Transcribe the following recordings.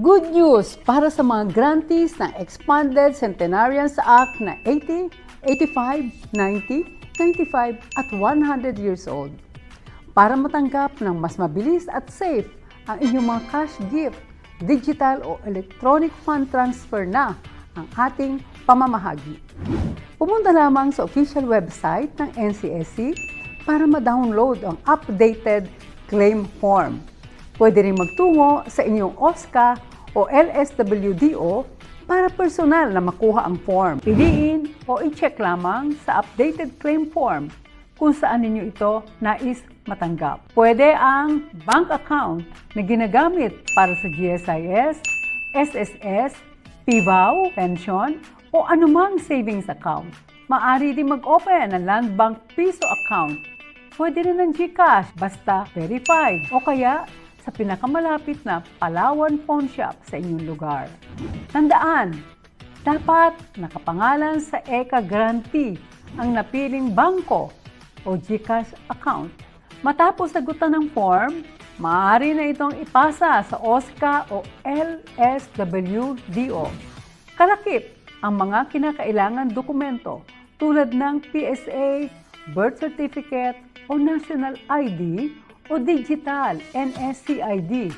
Good news para sa mga grantees ng Expanded Centenarians Act na 80, 85, 90, 95 at 100 years old. Para matanggap ng mas mabilis at safe ang inyong mga cash gift, digital o electronic fund transfer na ang ating pamamahagi. Pumunta lamang sa official website ng NCSC para ma-download ang updated claim form. Pwede rin magtungo sa inyong OSCA o LSWDO para personal na makuha ang form. Piliin o i-check lamang sa updated claim form kung saan ninyo ito nais matanggap. Pwede ang bank account na ginagamit para sa GSIS, SSS, PIVAW, pension, o anumang savings account. Maaari din mag-open ng Land Bank Piso account. Pwede rin ng GCash basta verified o kaya sa pinakamalapit na Palawan Pawn Shop sa inyong lugar. Tandaan, dapat nakapangalan sa ECA grantee ang napiling bangko o GCash account. Matapos sagutan ng form, maaari na itong ipasa sa OSCA o LSWDO. Kalakip ang mga kinakailangan dokumento tulad ng PSA, birth certificate o national ID o digital NSC-ID,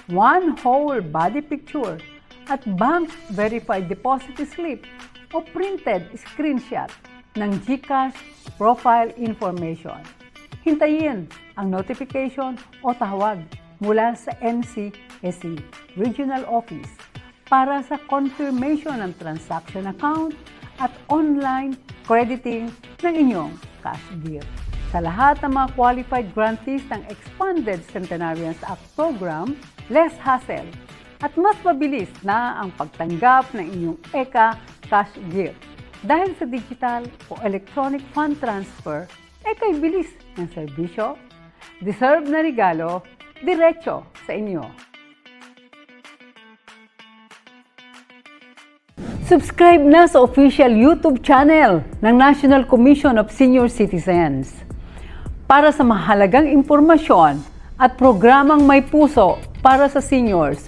one whole body picture at bank verified deposit slip o printed screenshot ng GCash profile information. Hintayin ang notification o tawag mula sa NCSC Regional Office para sa confirmation ng transaction account at online crediting ng inyong cash gift. Sa lahat ng mga qualified grantees ng Expanded Centenarians Act Program, less hassle at mas mabilis na ang pagtanggap ng inyong ECA cash gift. Dahil sa digital o electronic fund transfer, ECA'y bilis ng serbisyo, deserve na regalo, diretso sa inyo. Subscribe na sa official YouTube channel ng National Commission of Senior Citizens para sa mahalagang impormasyon at programang may puso para sa seniors.